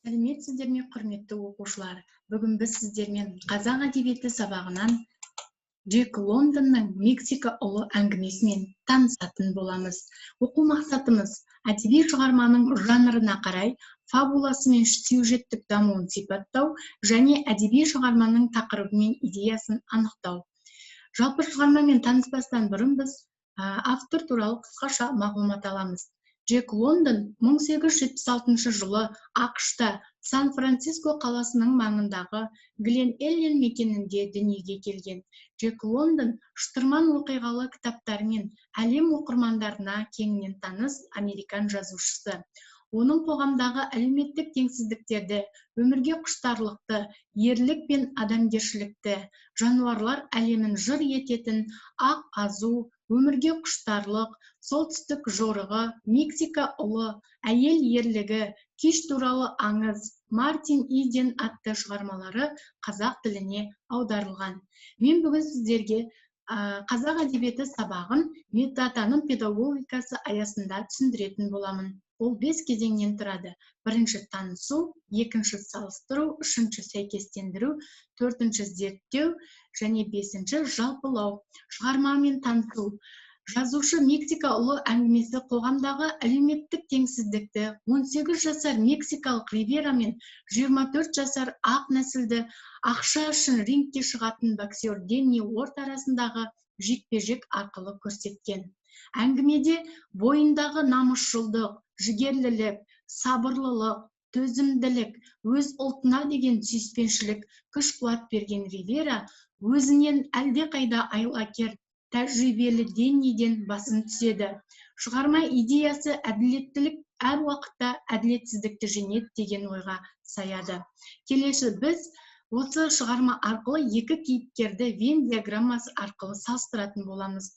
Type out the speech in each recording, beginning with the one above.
Сәлеметсіздер ме, құрметті оқушылар? Бүгін біз сіздермен қазақ әдебиеті сабағынан Джек Лондонның Мексика ұлы әңгімесімен танысатын боламыз. Оқу мақсатымыз әдеби шығарманың жанрына қарай фабуласы мен сюжеттік дамуын сипаттау және әдеби шығарманың тақырыбы мен идеясын анықтау. Жалпы шығармамен таныспастан бұрын біз автор туралы қысқаша мағлұмат аламыз. Джек Лондон 1876 жылы ақш-та Сан-Франциско қаласының маңындағы Глен Эллен мекенінде дүниеге келген. Джек Лондон шытырман оқиғалы кітаптарымен әлем оқырмандарына кеңінен таныс американ жазушысы. Оның қоғамдағы әлеуметтік теңсіздіктерді, өмірге құштарлықты, ерлік пен адамгершілікті, жануарлар әлемін жыр ететін ақ азу, өмірге құштарлық, солтүстік жорығы, Мексика ұлы, әйел ерлігі, кеш туралы аңыз, Мартин Иден атты шығармалары қазақ тіліне аударылған. Мен бүгін сіздерге қазақ әдебиеті сабағын метатаным педагогикасы аясында түсіндіретін боламын. Ол 5 кезеңнен тұрады. Бірінші танысу, екінші салыстыру, үшінші сәйкестендіру, төртінші зерттеу және бесінші жалпылау. Шығармамен танысу. Жазушы Мексика ұлы әңгімесі қоғамдағы әлеуметтік теңсіздікті 18 жасар мексикалық Ривера мен 24 жасар ақ нәсілді ақша үшін рингке шығатын боксер Денни Уорд арасындағы жекпе-жек арқылы көрсеткен. Әңгімеде бойындағы намысшылдық, жігерлілік, сабырлылық, төзімділік, өз ұлтына деген сүйіспеншілік күш-қуат берген Ривера өзінен әлдеқайда айлакер, тәжірибелі Денниден басым түседі. Шығарма идеясы әділеттілік әр уақытта әділетсіздікті жеңеді деген ойға саяды. Келесі біз осы шығарма арқылы екі кейіпкерді Вен диаграммасы арқылы салыстыратын боламыз.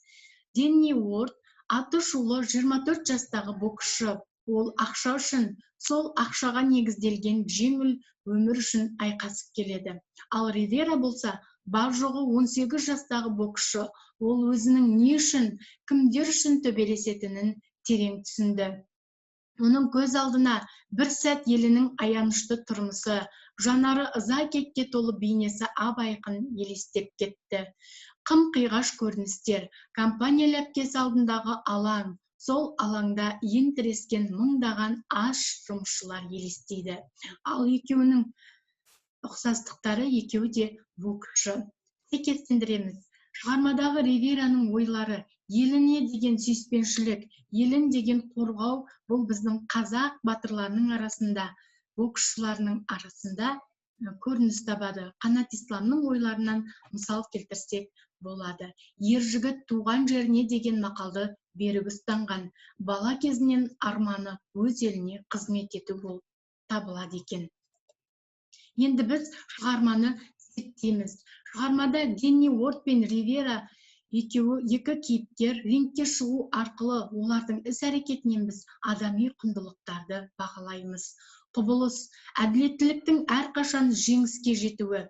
Денни Уорд аты шулы 24 жастағы боксшы. Ол ақша үшін, сол ақшаға негізделген жеңіл өмір үшін айқасып келеді. Ал Ривера болса, бар жоғы 18 жастағы боксшы. Ол өзінің не үшін, кімдер үшін төбелесетінін терең түсінді. Оның көз алдына бір сәт елінің аянышты тұрмысы, жанары ыза кекке толы бейнесі ап-айқын елестеп кетті. Қым-қиғаш көріністер, компания ләпкесі алдындағы алаң, сол алаңда ен тірескен мыңдаған аш жұмысшылар елестейді. Ал екеуінің ұқсастықтары екеуі де боксшы. Сәйкестендіреміз. Шығармадағы Ривераның ойлары, еліне деген сүйіспеншілік, елін деген қорғау, бұл біздің қазақ батырларының арасында, боксшыларының арасында көрініс табады. Қанат Исламның ойларынан мысал келтірсек болады. Ер жігіт туған жеріне деген мақалды берік ұстанған. Бала кезінен арманы өз еліне қызмет ету болып табылады екен. Енді біз шығарманы зерттейміз. Шығармада Денни Уорд пен Ривера екі кейіпкер рингке шығу арқылы олардың іс-әрекетінен біз адами құндылықтарды бағалаймыз. Құбылыс, әділеттіліктің әрқашан жеңіске жетуі.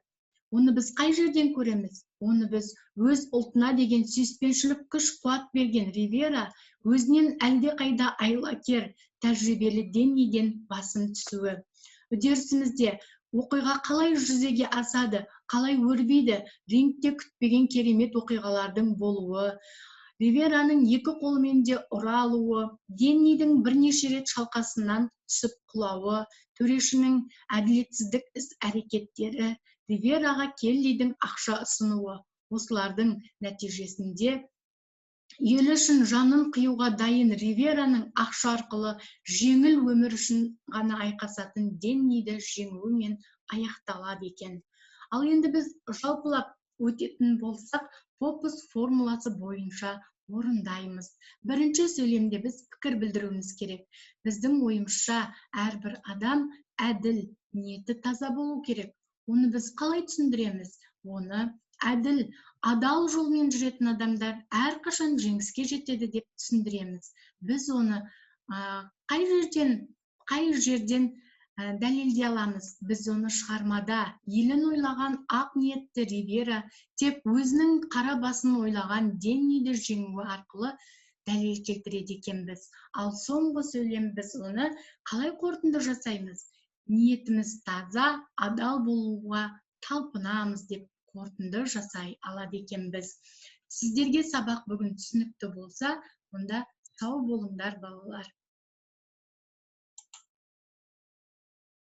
Оны біз қай жерден көреміз? Оны біз өз ұлтына деген сүйіспеншілік күш-қуат берген Ривера өзінен әлдеқайда айлакер, тәжірибелі Денниден басым түсуі. Үдерісімізде оқиға қалай жүзеге асады, қалай өрбиді, рингте күтпеген керемет оқиғалардың болуы, Ривераның екі қолымен де ұра алуы, Деннидің бірнеше рет шалқасынан түсіп құлауы, төрешінің әділетсіздік іс-әрекеттері, Ривераға Келлидің ақша ұсынуы. Осылардың нәтижесінде ел үшін жанын қиюға дайын Ривераның ақша арқылы жеңіл өмір үшін ғана айқасатын Денниді жеңуімен аяқталады екен. Ал енді біз жалпылап өтетін болсақ, Поппус формуласы бойынша орындаймыз. Бірінші сөйлемде біз пікір білдіруіміз керек. Біздің ойымызша әрбір адам әділ, ниеті таза болу керек. Оны біз қалай түсіндіреміз? Оны әділ, адал жолмен жүретін адамдар әрқашан жеңіске жетеді деп түсіндіреміз. Біз оны қай жерден дәлелдей аламыз? Біз оны шығармада елін ойлаған ақ ниетті Ривера тек өзінің қара басын ойлаған Денниді жеңуі арқылы дәлел келтіреді екенбіз. Ал соңғы сөйлем біз оны қалай қорытынды жасаймыз? ниетimiz таза, адал болуға талпынамыз деп қорытынды жасай алады екенбіз. Сіздерге сабақ бүгін түсінікті болса, онда сау болыңдар балалар.